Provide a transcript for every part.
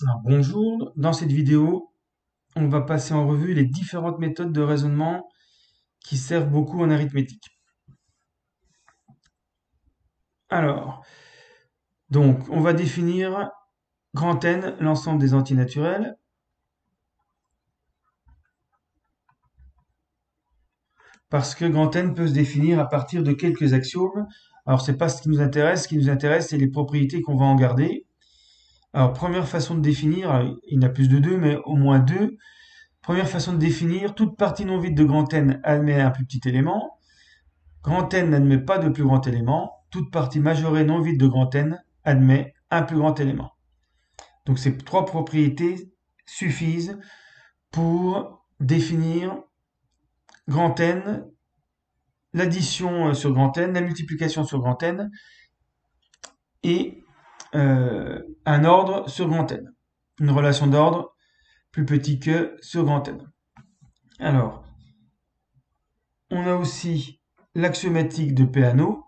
Alors, bonjour, dans cette vidéo, on va passer en revue les différentes méthodes de raisonnement qui servent beaucoup en arithmétique. Alors, donc, on va définir grand N, l'ensemble des antinaturels, parce que grand N peut se définir à partir de quelques axiomes. Alors, c'est pas ce qui nous intéresse, c'est les propriétés qu'on va en garder. Alors, première façon de définir, alors, il y en a plus de deux, mais au moins deux. Première façon de définir, toute partie non vide de grand N admet un plus petit élément. Grand N n'admet pas de plus grand élément. Toute partie majorée non vide de grand N admet un plus grand élément. Donc ces trois propriétés suffisent pour définir grand N, l'addition sur grand N, la multiplication sur grand N et un ordre sur grand N. Une relation d'ordre plus petit que sur grand N. Alors, on a aussi l'axiomatique de Peano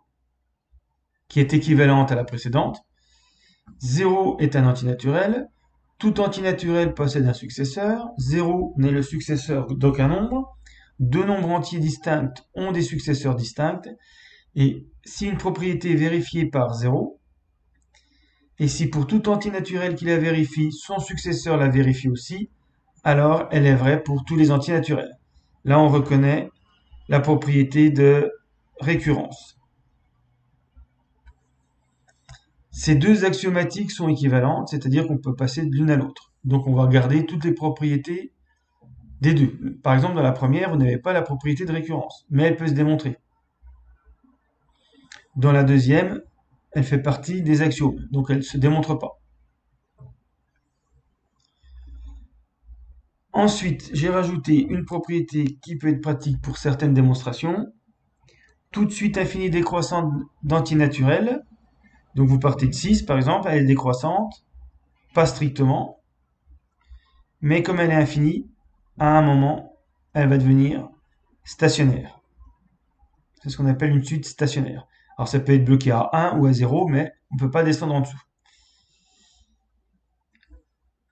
qui est équivalente à la précédente. 0 est un antinaturel. Tout antinaturel possède un successeur. 0 n'est le successeur d'aucun nombre. Deux nombres entiers distincts ont des successeurs distincts. Et si une propriété est vérifiée par 0, et si pour tout antinaturel qui la vérifie, son successeur la vérifie aussi, alors elle est vraie pour tous les antinaturels. Là, on reconnaît la propriété de récurrence. Ces deux axiomatiques sont équivalentes, c'est-à-dire qu'on peut passer de l'une à l'autre. Donc on va garder toutes les propriétés des deux. Par exemple, dans la première, vous n'avez pas la propriété de récurrence, mais elle peut se démontrer. Dans la deuxième, elle fait partie des axiomes, donc elle ne se démontre pas. Ensuite, j'ai rajouté une propriété qui peut être pratique pour certaines démonstrations. Toute suite infinie décroissante d'antinaturel. Donc vous partez de 6 par exemple, elle est décroissante, pas strictement, mais comme elle est infinie, à un moment, elle va devenir stationnaire. C'est ce qu'on appelle une suite stationnaire. Alors ça peut être bloqué à 1 ou à 0, mais on ne peut pas descendre en dessous.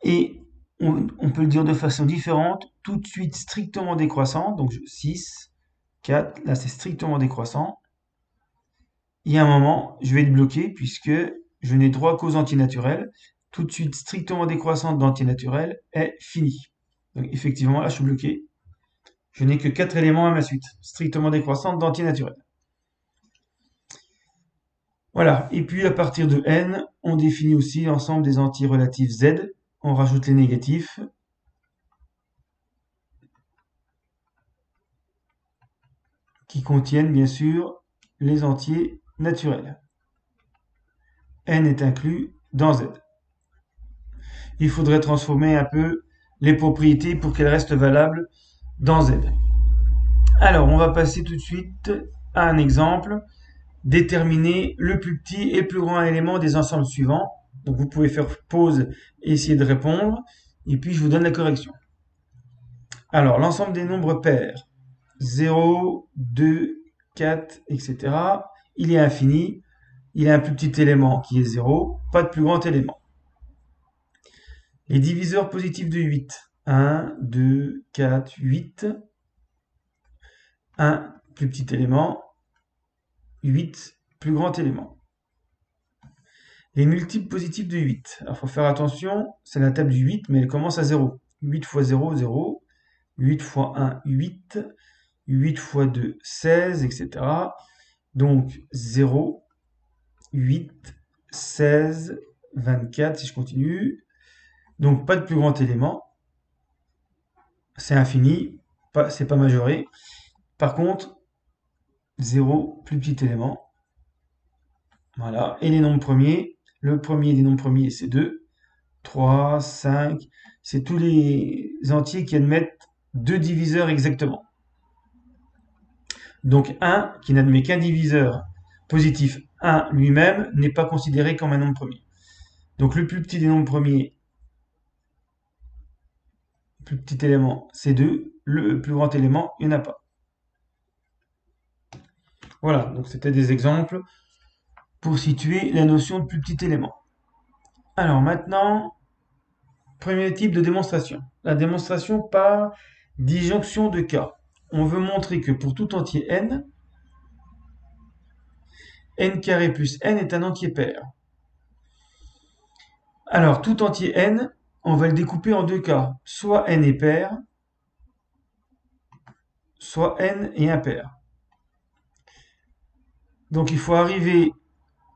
Et on peut le dire de façon différente, tout de suite strictement décroissante, donc 6, 4, là c'est strictement décroissant. Il y a un moment, je vais être bloqué puisque je n'ai droit qu'aux antinaturels. Tout de suite strictement décroissante d'antinaturel est finie. Donc effectivement, là je suis bloqué. Je n'ai que 4 éléments à ma suite, strictement décroissante d'antinaturel. Voilà. Et puis, à partir de n, on définit aussi l'ensemble des entiers relatifs z. On rajoute les négatifs. Qui contiennent, bien sûr, les entiers naturels. N est inclus dans z. Il faudrait transformer un peu les propriétés pour qu'elles restent valables dans z. Alors, on va passer tout de suite à un exemple. Déterminer le plus petit et le plus grand élément des ensembles suivants. Donc vous pouvez faire pause et essayer de répondre. Et puis je vous donne la correction. Alors l'ensemble des nombres pairs. 0, 2, 4, etc. Il est infini. Il a un plus petit élément qui est 0. Pas de plus grand élément. Les diviseurs positifs de 8. 1, 2, 4, 8. Un plus petit élément. 8, plus grand élément. Les multiples positifs de 8. Alors, il faut faire attention, c'est la table du 8, mais elle commence à 0. 8 fois 0, 0. 8 fois 1, 8. 8 fois 2, 16, etc. Donc, 0, 8, 16, 24, si je continue. Donc, pas de plus grand élément. C'est infini, c'est pas majoré. Par contre, 0, plus petit élément. Voilà. Et les nombres premiers, le premier des nombres premiers, c'est 2. 3, 5, c'est tous les entiers qui admettent deux diviseurs exactement. Donc 1, qui n'admet qu'un diviseur positif 1 lui-même, n'est pas considéré comme un nombre premier. Donc le plus petit des nombres premiers, le plus petit élément, c'est 2. Le plus grand élément, il n'y en a pas. Voilà, donc c'était des exemples pour situer la notion de plus petit élément. Alors maintenant, Premier type de démonstration. La démonstration par disjonction de cas. On veut montrer que pour tout entier n, n carré plus n est un entier pair. Alors, tout entier n, on va le découper en deux cas. Soit n est pair, soit n est impair. Donc, il faut arriver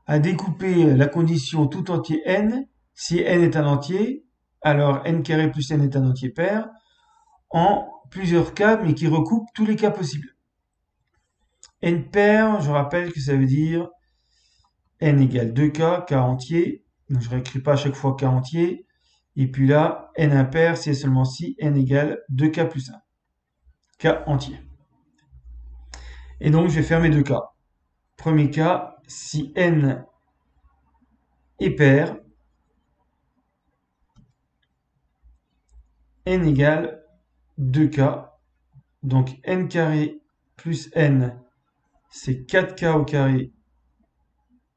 à découper la condition tout entier n, si n est un entier, alors n carré plus n est un entier pair, en plusieurs cas, mais qui recoupent tous les cas possibles. N pair, je rappelle que ça veut dire n égale 2k, k entier, donc je ne réécris pas à chaque fois k entier, et puis là, n impair, c'est seulement si n égale 2k plus 1, k entier. Et donc, je vais faire mes deux cas. Premier cas, si n est pair, n égale 2k, donc n carré plus n, c'est 4k au carré.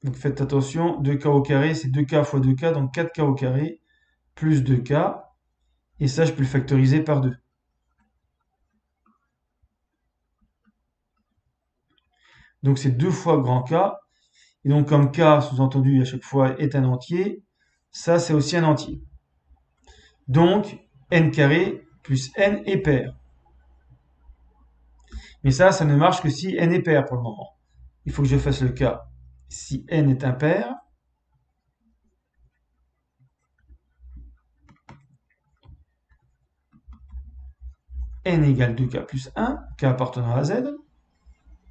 Donc faites attention, 2k au carré, c'est 2k fois 2k, donc 4k au carré, plus 2k, et ça, je peux le factoriser par 2. Donc c'est 2 fois grand K, et donc comme K, sous-entendu à chaque fois, est un entier, ça c'est aussi un entier. Donc n carré plus n est pair. Mais ça ne marche que si n est pair pour le moment. Il faut que je fasse le cas si n est impair. N égale 2k plus 1, k appartenant à z.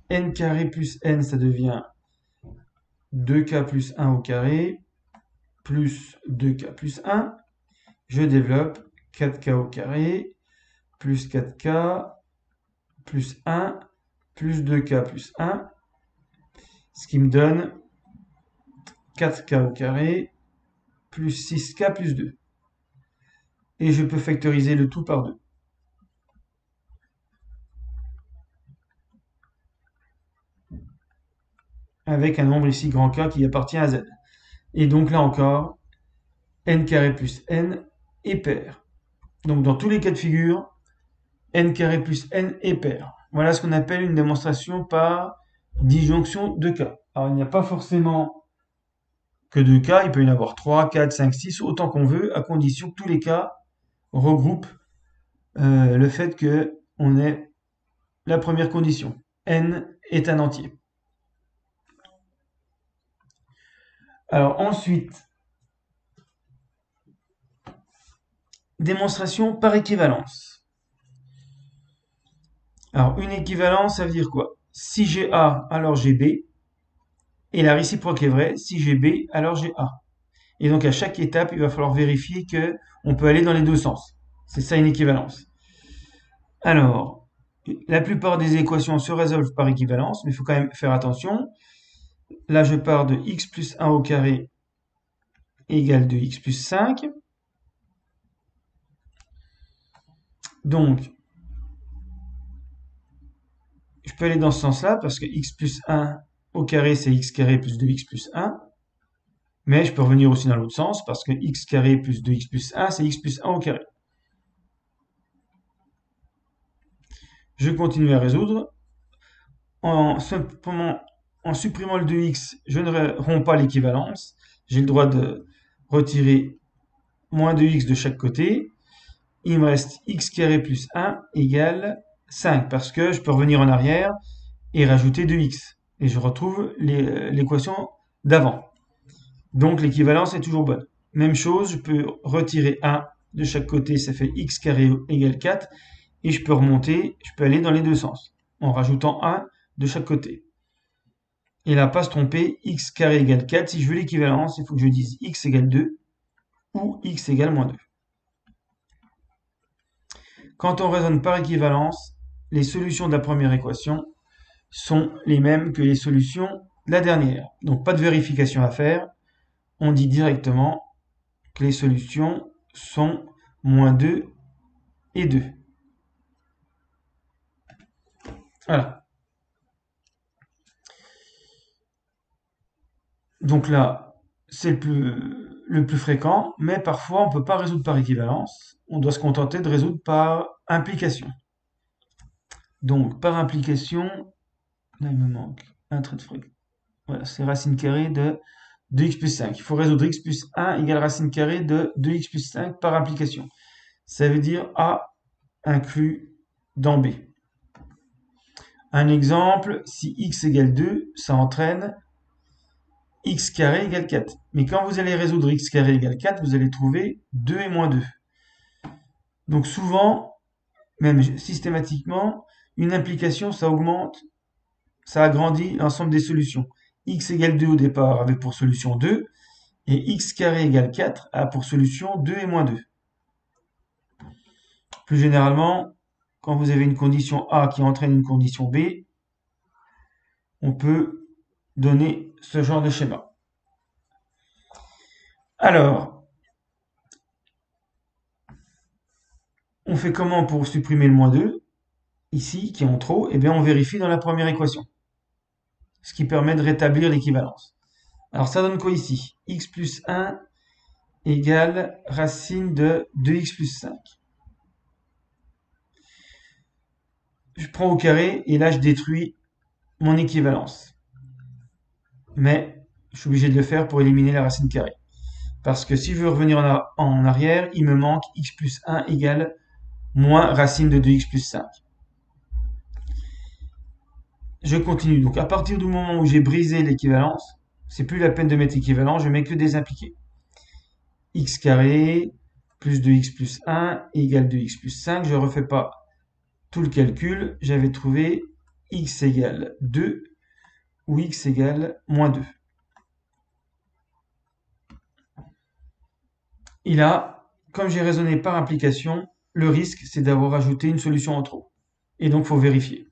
N carré plus n, ça devient 2k plus 1 au carré, plus 2k plus 1. Je développe 4k au carré, plus 4k, plus 1, plus 2k plus 1, ce qui me donne 4k au carré, plus 6k plus 2. Et je peux factoriser le tout par 2. Avec un nombre ici grand K qui appartient à Z. Et donc là encore, n carré plus n est pair. Donc dans tous les cas de figure, n carré plus n est pair. Voilà ce qu'on appelle une démonstration par disjonction de K. Alors il n'y a pas forcément que 2 cas, il peut y en avoir 3, 4, 5, 6, autant qu'on veut, à condition que tous les cas regroupent le fait que on ait la première condition. N est un entier. Alors ensuite, démonstration par équivalence. Alors une équivalence, ça veut dire quoi? Si j'ai A, alors j'ai B. Et la réciproque est vraie. Si j'ai B, alors j'ai A. Et donc à chaque étape, il va falloir vérifier que on peut aller dans les deux sens. C'est ça une équivalence. Alors, la plupart des équations se résolvent par équivalence, mais il faut quand même faire attention. Là, je pars de x plus 1 au carré égale de x plus 5. Donc, je peux aller dans ce sens-là parce que x plus 1 au carré, c'est x carré plus 2x plus 1. Mais je peux revenir aussi dans l'autre sens parce que x carré plus 2x plus 1, c'est x plus 1 au carré. Je continue à résoudre. En supprimant le 2x, je ne romps pas l'équivalence. J'ai le droit de retirer moins 2x de chaque côté. Il me reste x carré plus 1 égale 5 parce que je peux revenir en arrière et rajouter 2x. Et je retrouve l'équation d'avant. Donc l'équivalence est toujours bonne. Même chose, je peux retirer 1 de chaque côté, ça fait x carré égale 4. Et je peux remonter, je peux aller dans les deux sens, en rajoutant 1 de chaque côté. Et là, pas se tromper, x carré égale 4. Si je veux l'équivalence, il faut que je dise x égale 2 ou x égale moins 2. Quand on raisonne par équivalence, les solutions de la première équation sont les mêmes que les solutions de la dernière. Donc pas de vérification à faire. On dit directement que les solutions sont moins 2 et 2. Voilà. Donc là, c'est le plus fréquent, mais parfois on ne peut pas résoudre par équivalence. On doit se contenter de résoudre par implication. Donc, par implication, là il me manque un trait de fréquence. Voilà, c'est racine carrée de 2x plus 5. Il faut résoudre x plus 1 égale racine carrée de 2x plus 5 par implication. Ça veut dire A inclus dans B. Un exemple, si x égale 2, ça entraîne x carré égale 4. Mais quand vous allez résoudre x carré égale 4, vous allez trouver 2 et moins 2. Donc souvent, même systématiquement, une implication, ça augmente, ça agrandit l'ensemble des solutions. X égale 2 au départ avait pour solution 2, et x carré égale 4 a pour solution 2 et moins 2. Plus généralement, quand vous avez une condition A qui entraîne une condition B, on peut donner ce genre de schéma. Alors, on fait comment pour supprimer le moins 2 ici, qui est en trop? Eh bien, on vérifie dans la première équation, ce qui permet de rétablir l'équivalence. Alors, ça donne quoi ici? X plus 1 égale racine de 2x plus 5. Je prends au carré et là, je détruis mon équivalence. Mais je suis obligé de le faire pour éliminer la racine carrée. Parce que si je veux revenir en arrière, il me manque x plus 1 égale moins racine de 2x plus 5. Je continue. Donc à partir du moment où j'ai brisé l'équivalence, c'est plus la peine de mettre équivalent, je mets que des impliqués. X carré plus 2x plus 1 égale 2x plus 5. Je ne refais pas tout le calcul. J'avais trouvé x égale 2 ou x égale moins 2. Et là, comme j'ai raisonné par implication, le risque, c'est d'avoir ajouté une solution en trop. Et donc, il faut vérifier.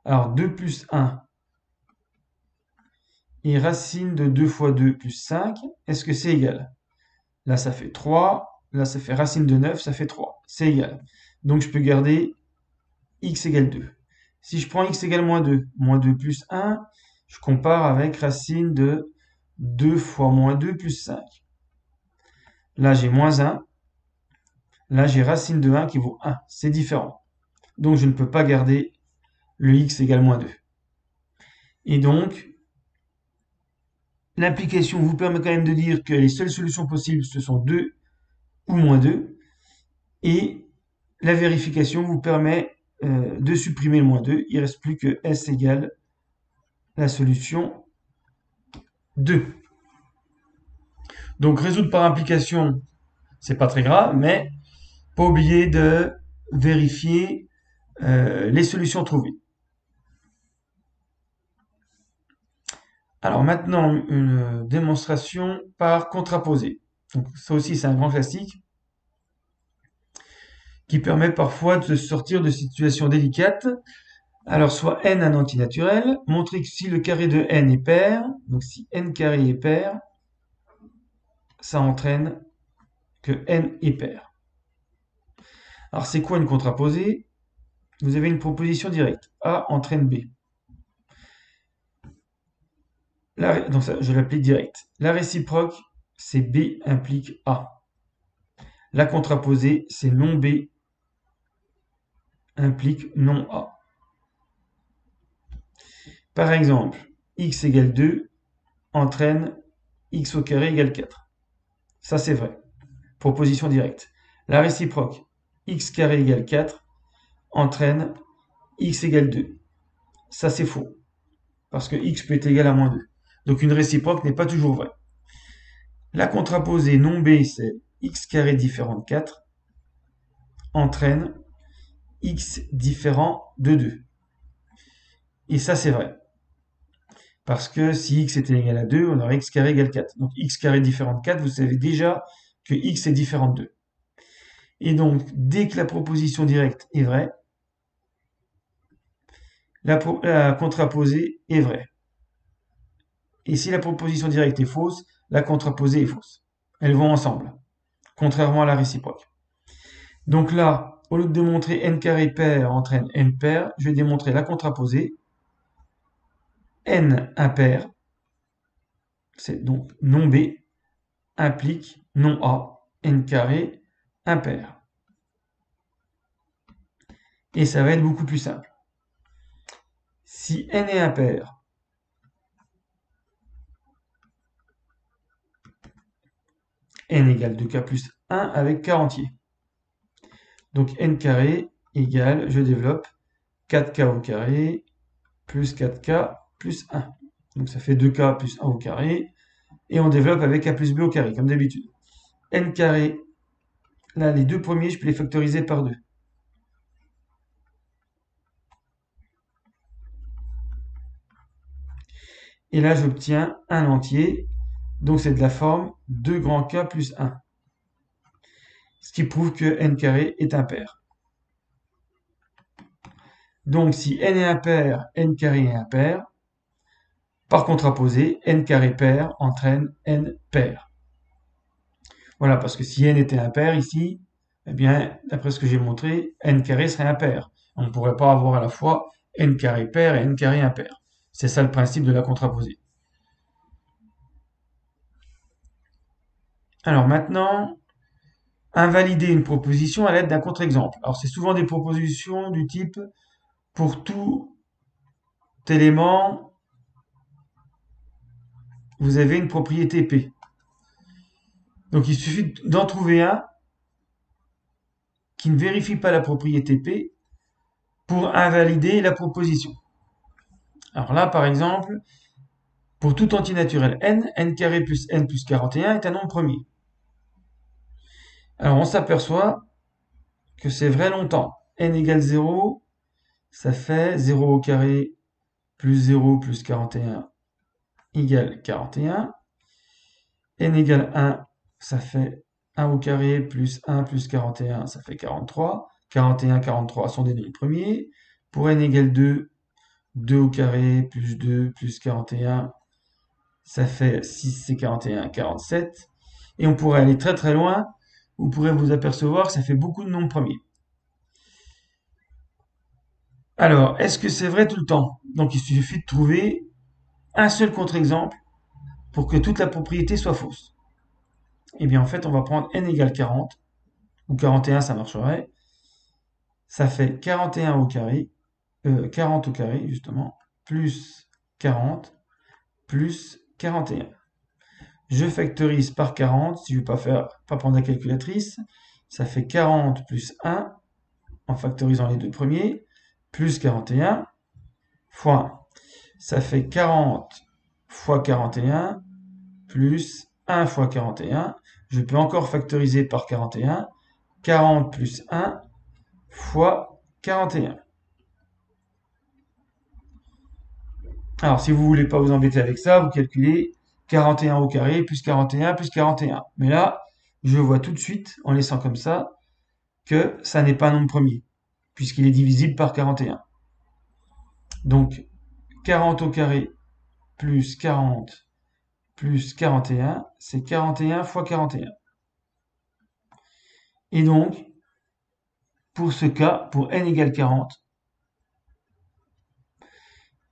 Alors, 2 plus 1 et racine de 2 fois 2 plus 5, est-ce que c'est égal? Là, ça fait 3. Là, ça fait racine de 9, ça fait 3. C'est égal. Donc, je peux garder x égale 2. Si je prends x égale moins 2 plus 1, je compare avec racine de 2 fois moins 2 plus 5. Là, j'ai moins 1. Là, j'ai racine de 1 qui vaut 1. C'est différent. Donc, je ne peux pas garder le x égale moins 2. Et donc, l'implication vous permet quand même de dire que les seules solutions possibles, ce sont 2 ou moins 2. Et la vérification vous permet de supprimer le moins 2. Il ne reste plus que S égale la solution 2. Donc, résoudre par implication, c'est pas très grave, mais pas oublier de vérifier les solutions trouvées. Alors maintenant, une démonstration par contraposé. Donc ça aussi, c'est un grand classique qui permet parfois de sortir de situations délicates. Alors soit n un antinaturel, montrer que si le carré de n est pair, donc si n carré est pair, ça entraîne que n est pair. Alors c'est quoi une contraposée? Vous avez une proposition directe. A entraîne B. Donc ça, je l'applique direct. La réciproque, c'est B implique A. La contraposée, c'est non B implique non A. Par exemple, x égale 2 entraîne x au carré égale 4. Ça, c'est vrai. Proposition directe. La réciproque, x carré égale 4 entraîne x égale 2. Ça, c'est faux. Parce que x peut être égal à moins 2. Donc, une réciproque n'est pas toujours vraie. La contraposée non B, c'est x carré différent de 4 entraîne x différent de 2. Et ça, c'est vrai. Parce que si x était égal à 2, on aurait x carré égale 4. Donc x carré différent de 4, vous savez déjà que x est différent de 2. Et donc, dès que la proposition directe est vraie, la contraposée est vraie. Et si la proposition directe est fausse, la contraposée est fausse. Elles vont ensemble, contrairement à la réciproque. Donc là, au lieu de démontrer n carré pair entraîne n pair, je vais démontrer la contraposée. N impair, c'est donc non B, implique non A, n carré impair. Et ça va être beaucoup plus simple. Si n est impair, n égale 2k plus 1 avec k entier. Donc n carré égale, je développe, 4k au carré plus 4k plus 1. Donc ça fait 2k plus 1 au carré. Et on développe avec a plus b au carré, comme d'habitude. N carré, là les deux premiers, je peux les factoriser par 2. Et là j'obtiens un entier. Donc c'est de la forme 2 grand K plus 1. Ce qui prouve que n carré est impair. Donc si n est impair, n carré est impair. Par contraposé, n carré pair entraîne n pair. Voilà, parce que si n était impair ici, eh bien, d'après ce que j'ai montré, n carré serait impair. On ne pourrait pas avoir à la fois n carré pair et n carré impair. C'est ça le principe de la contraposée. Alors maintenant, invalider une proposition à l'aide d'un contre-exemple. Alors c'est souvent des propositions du type pour tout élément, vous avez une propriété P. Donc il suffit d'en trouver un qui ne vérifie pas la propriété P pour invalider la proposition. Alors là, par exemple, pour tout antinaturel n, n carré plus n plus 41 est un nombre premier. Alors on s'aperçoit que c'est vrai longtemps. N égale 0, ça fait 0 au carré plus 0 plus 41 égale 41. N égale 1, ça fait 1 au carré plus 1 plus 41, ça fait 43. 41, 43 sont des nombres premiers. Pour n égale 2, 2 au carré plus 2 plus 41, ça fait 6, c'est 41, 47. Et on pourrait aller très très loin. Vous pourrez vous apercevoir que ça fait beaucoup de nombres premiers. Alors, est-ce que c'est vrai tout le temps? Donc il suffit de trouver un seul contre-exemple pour que toute la propriété soit fausse. Eh bien en fait, on va prendre n égale 40, ou 41 ça marcherait. Ça fait 41 au carré, 40 au carré justement, plus 40, plus 41. Je factorise par 40, si je ne veux pas prendre la calculatrice, ça fait 40 plus 1, en factorisant les deux premiers, plus 41, fois, ça fait 40 fois 41, plus 1 fois 41. Je peux encore factoriser par 41, 40 plus 1 fois 41. Alors, si vous voulez pas vous embêter avec ça, vous calculez 41 au carré plus 41 plus 41. Mais là, je vois tout de suite, en laissant comme ça, que ça n'est pas un nombre premier, puisqu'il est divisible par 41. Donc, 40 au carré plus 40 plus 41, c'est 41 fois 41. Et donc, pour ce cas, pour n égale 40,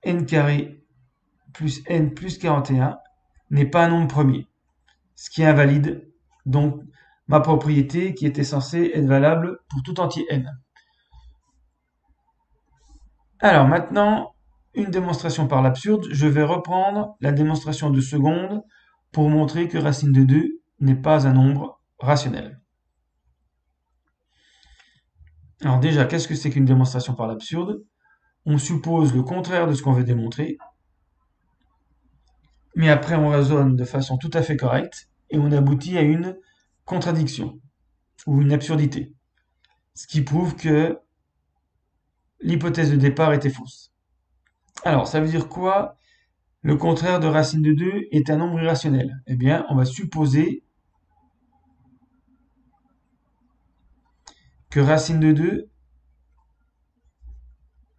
n carré plus n plus 41 n'est pas un nombre premier, ce qui invalide donc ma propriété qui était censée être valable pour tout entier n. Alors maintenant, une démonstration par l'absurde. Je vais reprendre la démonstration de seconde pour montrer que racine de 2 n'est pas un nombre rationnel. Alors déjà, qu'est-ce que c'est qu'une démonstration par l'absurde? On suppose le contraire de ce qu'on veut démontrer, mais après on raisonne de façon tout à fait correcte et on aboutit à une contradiction ou une absurdité, ce qui prouve que l'hypothèse de départ était fausse. Alors, ça veut dire quoi? Le contraire de racine de 2 est un nombre irrationnel. Eh bien, on va supposer que racine de 2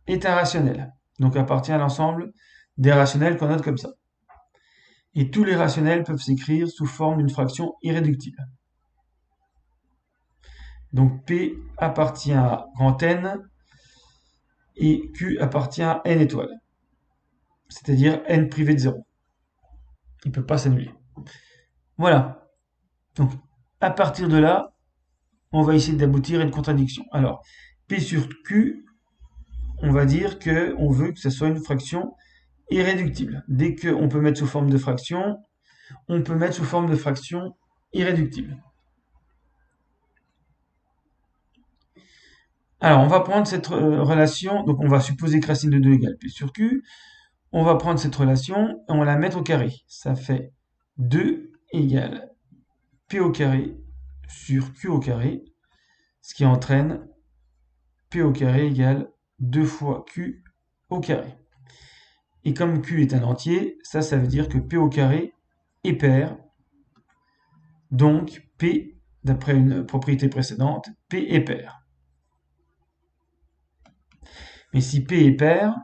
est un rationnel, donc appartient à l'ensemble des rationnels qu'on note comme ça. Et tous les rationnels peuvent s'écrire sous forme d'une fraction irréductible. Donc P appartient à grand N et Q appartient à N étoiles, c'est-à-dire N privé de 0. Il ne peut pas s'annuler. Voilà. Donc, à partir de là, on va essayer d'aboutir à une contradiction. Alors, P sur Q, on va dire que on veut que ce soit une fraction irréductible. Dès qu'on peut mettre sous forme de fraction, on peut mettre sous forme de fraction irréductible. Alors, on va prendre cette relation, donc on va supposer que racine de 2 égale P sur Q. On va prendre cette relation et on va la mettre au carré. Ça fait 2 égale P au carré sur Q au carré, ce qui entraîne P au carré égale 2 fois Q au carré. Et comme Q est un entier, ça veut dire que P au carré est pair. Donc P, d'après une propriété précédente, P est pair. Mais si P est pair,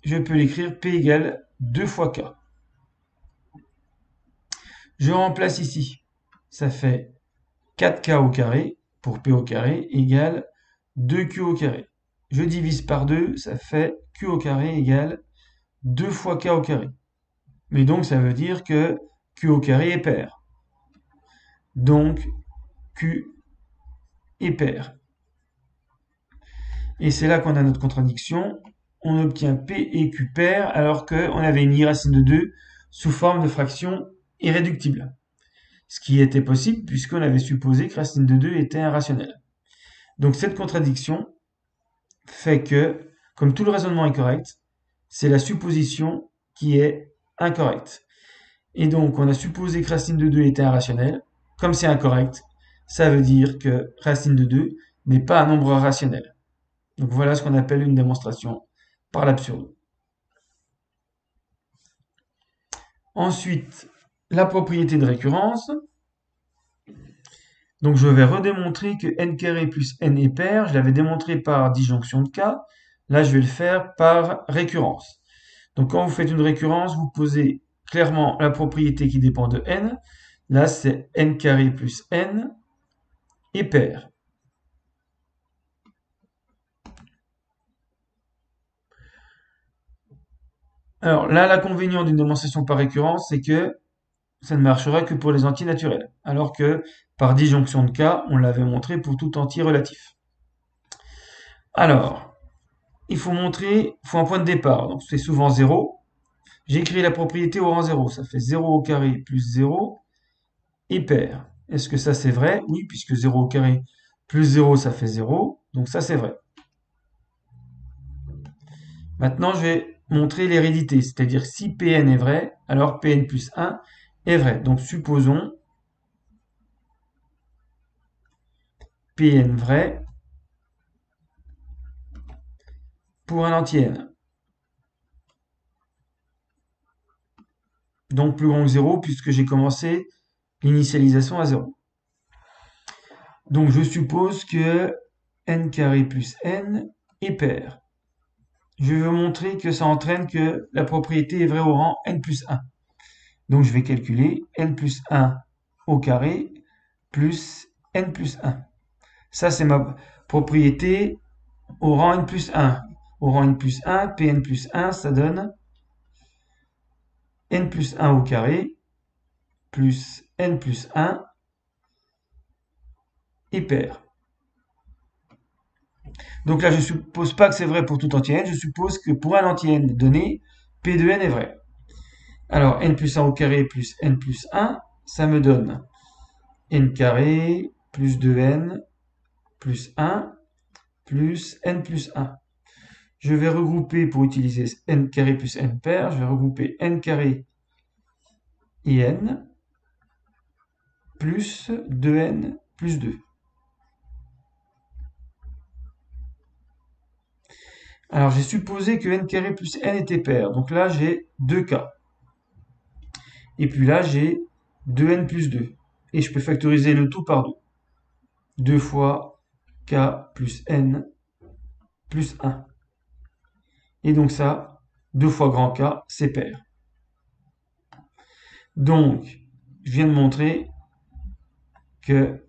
je peux l'écrire P égale 2 fois K. Je remplace ici. Ça fait 4K au carré pour P au carré égale 2Q au carré. Je divise par 2, ça fait Q au carré égale 2 fois K au carré. Mais donc ça veut dire que Q au carré est pair. Donc Q est pair. Et c'est là qu'on a notre contradiction. On obtient P et Q pair alors qu'on avait mis racine de 2 sous forme de fraction irréductible. Ce qui était possible puisqu'on avait supposé que racine de 2 était irrationnelle. Donc cette contradiction fait que, comme tout le raisonnement est correct, c'est la supposition qui est incorrecte. Et donc on a supposé que racine de 2 était irrationnelle. Comme c'est incorrect, ça veut dire que racine de 2 n'est pas un nombre rationnel. Donc voilà ce qu'on appelle une démonstration par l'absurde. Ensuite, la propriété de récurrence. Donc je vais redémontrer que n carré plus n est pair. Je l'avais démontré par disjonction de k. Là, je vais le faire par récurrence. Donc quand vous faites une récurrence, vous posez clairement la propriété qui dépend de n. Là, c'est n carré plus n est pair. Alors là, l'inconvénient d'une démonstration par récurrence, c'est que ça ne marchera que pour les entiers naturels. Alors que par disjonction de k, on l'avait montré pour tout entier relatif. Alors, il faut un point de départ. Donc c'est souvent 0. J'ai écrit la propriété au rang 0. Ça fait 0 au carré plus 0 est pair. Est-ce que ça c'est vrai? Oui, puisque 0 au carré plus 0, ça fait 0. Donc ça c'est vrai. Maintenant, je vais montrer l'hérédité. C'est-à-dire si Pn est vrai, alors Pn plus 1 est vrai. Donc supposons Pn vrai pour un entier n. Donc plus grand que 0 puisque j'ai commencé l'initialisation à 0. Donc je suppose que n carré plus n est pair. Je veux montrer que ça entraîne que la propriété est vraie au rang n plus 1. Donc je vais calculer n plus 1 au carré plus n plus 1. Ça c'est ma propriété au rang n plus 1. Au rang n plus 1, Pn plus 1, ça donne n plus 1 au carré plus n plus 1 est pair. Donc là, je ne suppose pas que c'est vrai pour tout entier n, je suppose que pour un entier n donné, P de n est vrai. Alors, n plus 1 au carré plus n plus 1, ça me donne n carré plus 2n plus 1 plus n plus 1. Je vais regrouper, pour utiliser n carré plus n pair, je vais regrouper n carré et n plus 2n plus 2. Alors, j'ai supposé que n carré plus n était pair. Donc là, j'ai 2k. Et puis là, j'ai 2n plus 2. Et je peux factoriser le tout par 2. 2 fois k plus n plus 1. Et donc ça, 2 fois grand K, c'est pair. Donc, je viens de montrer que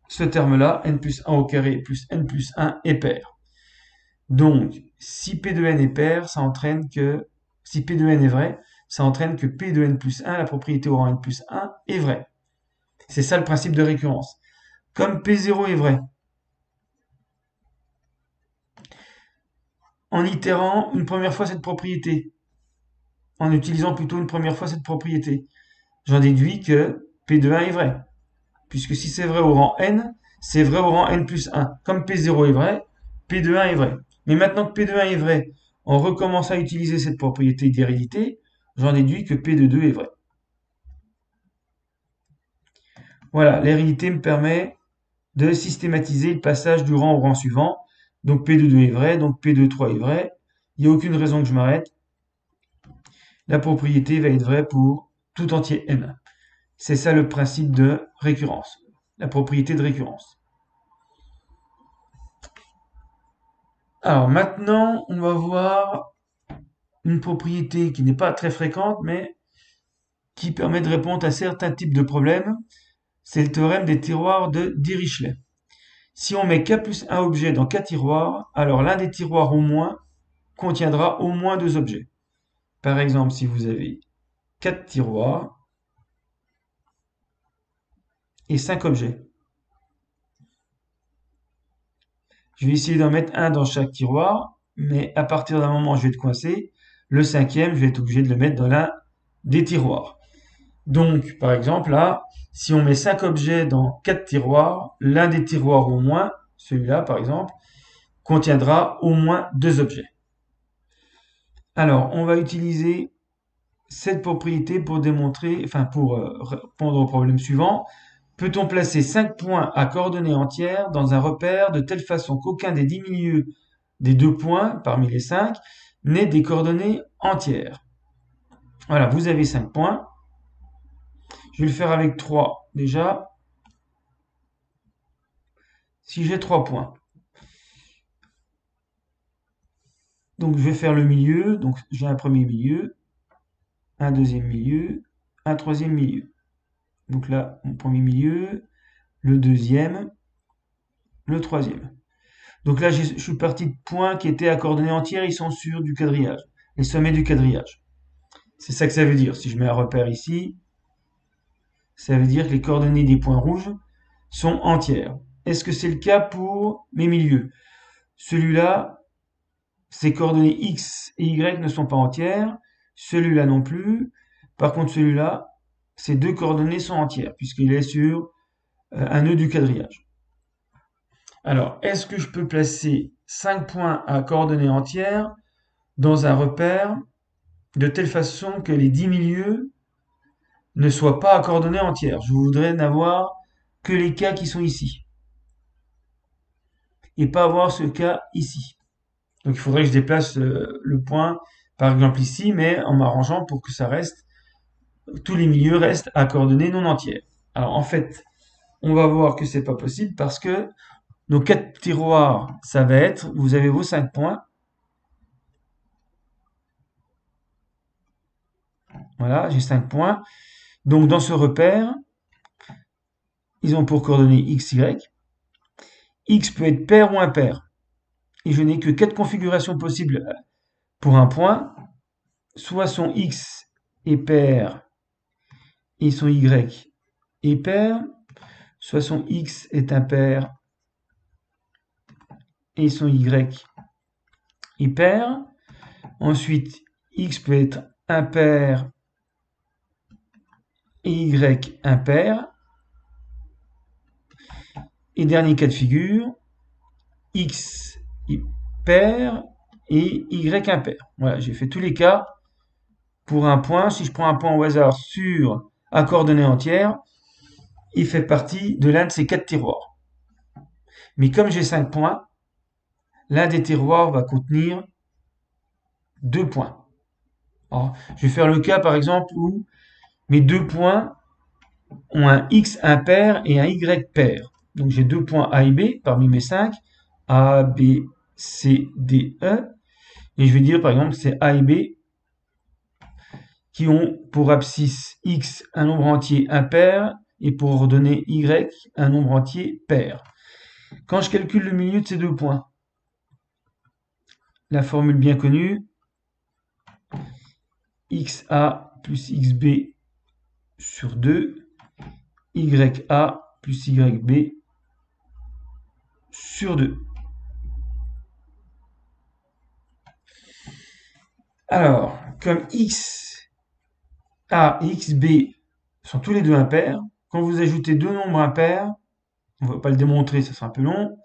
ce terme-là, n plus 1 au carré plus n plus 1 est pair. Donc, si P de n est pair, ça entraîne que, si P de n est vrai, ça entraîne que P de n plus 1, la propriété au rang n plus 1, est vraie. C'est ça le principe de récurrence. Comme P0 est vrai, en itérant une première fois cette propriété, en utilisant plutôt une première fois cette propriété, j'en déduis que P de 1 est vrai. Puisque si c'est vrai au rang n, c'est vrai au rang n plus 1. Comme P0 est vrai, P de 1 est vrai. Mais maintenant que P de 1 est vrai, en recommençant à utiliser cette propriété d'hérédité, j'en déduis que P de 2 est vrai. Voilà, l'hérédité me permet de systématiser le passage du rang au rang suivant. Donc P de 2 est vrai, donc P de 3 est vrai. Il n'y a aucune raison que je m'arrête. La propriété va être vraie pour tout entier n. C'est ça le principe de récurrence, la propriété de récurrence. Alors maintenant, on va voir une propriété qui n'est pas très fréquente, mais qui permet de répondre à certains types de problèmes. C'est le théorème des tiroirs de Dirichlet. Si on met k plus un objet dans k tiroirs, alors l'un des tiroirs au moins contiendra au moins 2 objets. Par exemple, si vous avez 4 tiroirs et 5 objets. Je vais essayer d'en mettre un dans chaque tiroir, mais à partir d'un moment, je vais être coincé. Le cinquième, je vais être obligé de le mettre dans l'un des tiroirs. Donc, par exemple, là, si on met 5 objets dans 4 tiroirs, l'un des tiroirs au moins, celui-là par exemple, contiendra au moins 2 objets. Alors, on va utiliser cette propriété pour démontrer, enfin pour répondre au problème suivant. Peut-on placer 5 points à coordonnées entières dans un repère de telle façon qu'aucun des 10 milieux des 2 points parmi les 5 n'ait des coordonnées entières? Voilà, vous avez 5 points. Je vais le faire avec 3 déjà. Si j'ai 3 points. Donc je vais faire le milieu. Donc j'ai un premier milieu, un deuxième milieu, un troisième milieu. Donc là, mon premier milieu, le deuxième, le troisième. Donc là, je suis parti de points qui étaient à coordonnées entières, ils sont sur du quadrillage, les sommets du quadrillage. C'est ça que ça veut dire. Si je mets un repère ici, ça veut dire que les coordonnées des points rouges sont entières. Est-ce que c'est le cas pour mes milieux? Celui-là, ses coordonnées x et y ne sont pas entières. Celui-là non plus. Par contre, celui-là, ses 2 coordonnées sont entières, puisqu'il est sur un nœud du quadrillage. Alors, est-ce que je peux placer 5 points à coordonnées entières dans un repère de telle façon que les 10 milieux ne soient pas à coordonnées entières? Je voudrais n'avoir que les cas qui sont ici. Et pas avoir ce cas ici. Donc il faudrait que je déplace le point, par exemple ici, mais en m'arrangeant pour que ça reste, tous les milieux restent à coordonnées non entières. Alors en fait, on va voir que c'est pas possible parce que nos 4 tiroirs, ça va être, vous avez vos 5 points. Voilà, j'ai 5 points. Donc dans ce repère, ils ont pour coordonnées x, y. X peut être pair ou impair. Et je n'ai que 4 configurations possibles pour un point. Soit son x est pair et son y est pair, soit son x est impair et son y est pair. Ensuite, x peut être impair et y impair. Et dernier cas de figure, x pair et y impair. Voilà, j'ai fait tous les cas pour un point. Si je prends un point au hasard sur à coordonnées entières, il fait partie de l'un de ces 4 tiroirs. Mais comme j'ai 5 points, l'un des tiroirs va contenir 2 points. Alors, je vais faire le cas par exemple où mes 2 points ont un x impair et un y pair. Donc j'ai 2 points A et B parmi mes 5, A, B, C, D, E. Et je vais dire par exemple que c'est A et B qui ont pour abscisse x un nombre entier impair et pour ordonnée y un nombre entier pair. Quand je calcule le milieu de ces 2 points, la formule bien connue, XA plus XB sur 2, YA plus YB sur 2. Alors, comme X A et XB sont tous les deux impairs, quand vous ajoutez deux nombres impairs, on ne va pas le démontrer, ça sera un peu long,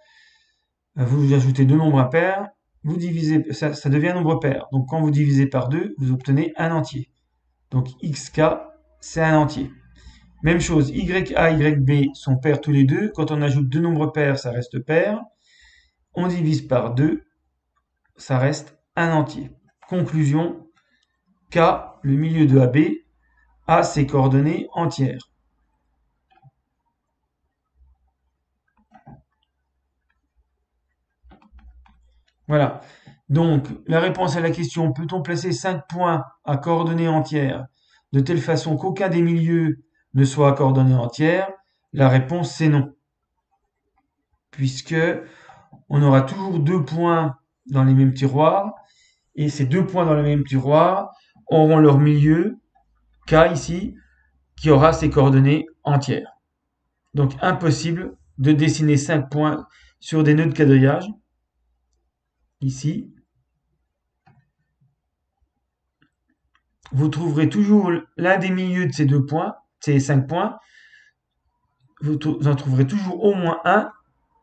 vous ajoutez deux nombres impairs, vous divisez, ça devient un nombre pair. Donc quand vous divisez par 2, vous obtenez un entier. Donc XK, c'est un entier. Même chose, YA, YB sont pairs tous les deux. Quand on ajoute deux nombres pairs, ça reste pair. On divise par 2, ça reste un entier. Conclusion, K, le milieu de AB, a ses coordonnées entières. Voilà. Donc, la réponse à la question, peut-on placer 5 points à coordonnées entières de telle façon qu'aucun des milieux ne soit à coordonnées entières? La réponse, c'est non. Puisque on aura toujours 2 points dans les mêmes tiroirs, et ces 2 points dans les mêmes tiroirs auront leur milieu, K ici, qui aura ses coordonnées entières. Donc, impossible de dessiner 5 points sur des nœuds de quadrillage. Ici, vous trouverez toujours l'un des milieux de ces 2 points, ces 5 points, vous en trouverez toujours au moins un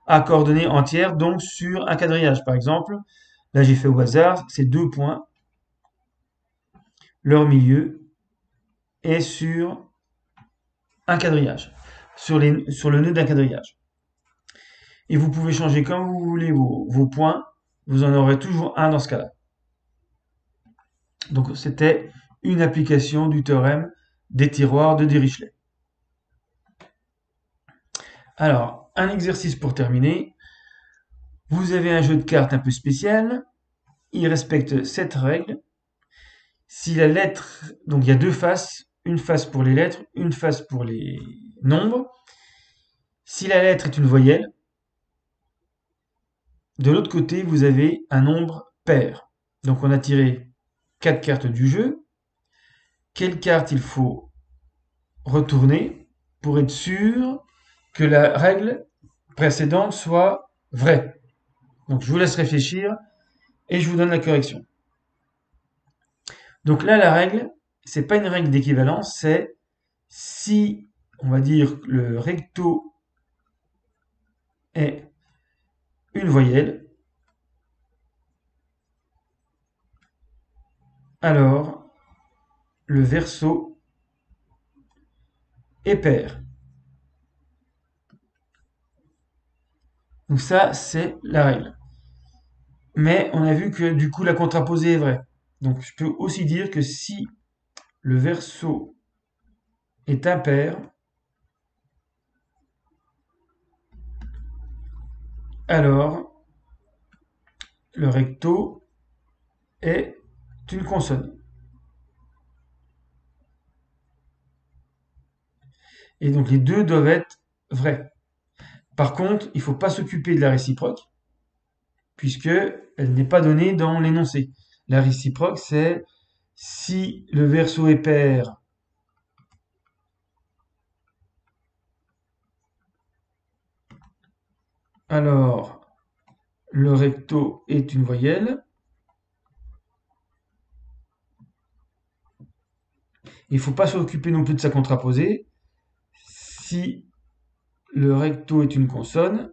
à coordonnées entières, donc sur un quadrillage. Par exemple, là j'ai fait au hasard, ces 2 points, leur milieu est sur un quadrillage, sur le nœud d'un quadrillage. Et vous pouvez changer comme vous voulez vos points, vous en aurez toujours un dans ce cas-là. Donc c'était une application du théorème des tiroirs de Dirichlet. Alors, un exercice pour terminer. Vous avez un jeu de cartes un peu spécial. Il respecte cette règle. Si la lettre, donc il y a deux faces, une face pour les lettres, une face pour les nombres. Si la lettre est une voyelle, de l'autre côté, vous avez un nombre pair. Donc on a tiré 4 cartes du jeu. Quelle carte il faut retourner pour être sûr que la règle précédente soit vraie? Donc je vous laisse réfléchir et je vous donne la correction. Donc là, la règle, c'est pas une règle d'équivalence, c'est si, on va dire, le recto est une voyelle, alors le verso est pair. Donc ça, c'est la règle. Mais on a vu que du coup, la contraposée est vraie. Donc je peux aussi dire que si le verso est impair, alors le recto est une consonne. Et donc les deux doivent être vrais. Par contre, il ne faut pas s'occuper de la réciproque, puisque elle n'est pas donnée dans l'énoncé. La réciproque, c'est si le verso est pair, alors le recto est une voyelle. Il ne faut pas s'occuper non plus de sa contraposée. Si le recto est une consonne,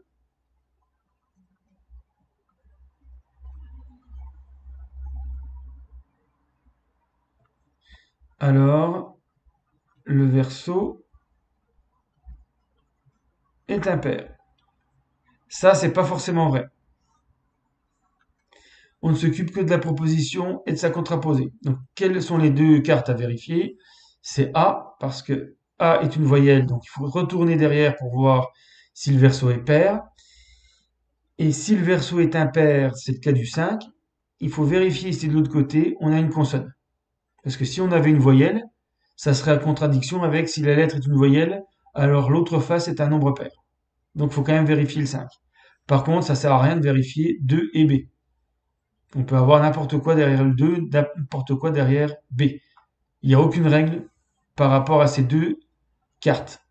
alors le verso est impair. Ça, c'est pas forcément vrai. On ne s'occupe que de la proposition et de sa contraposée. Donc, quelles sont les deux cartes à vérifier? C'est A, parce que A est une voyelle, donc il faut retourner derrière pour voir si le verso est pair. Et si le verso est impair, c'est le cas du 5, il faut vérifier si de l'autre côté, on a une consonne. Parce que si on avait une voyelle, ça serait en contradiction avec si la lettre est une voyelle, alors l'autre face est un nombre pair. Donc il faut quand même vérifier le 5. Par contre, ça sert à rien de vérifier 2 et B. On peut avoir n'importe quoi derrière le 2, n'importe quoi derrière B. Il n'y a aucune règle par rapport à ces deux cartes.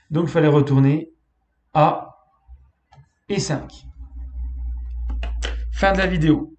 Donc il fallait retourner A et 5. Fin de la vidéo.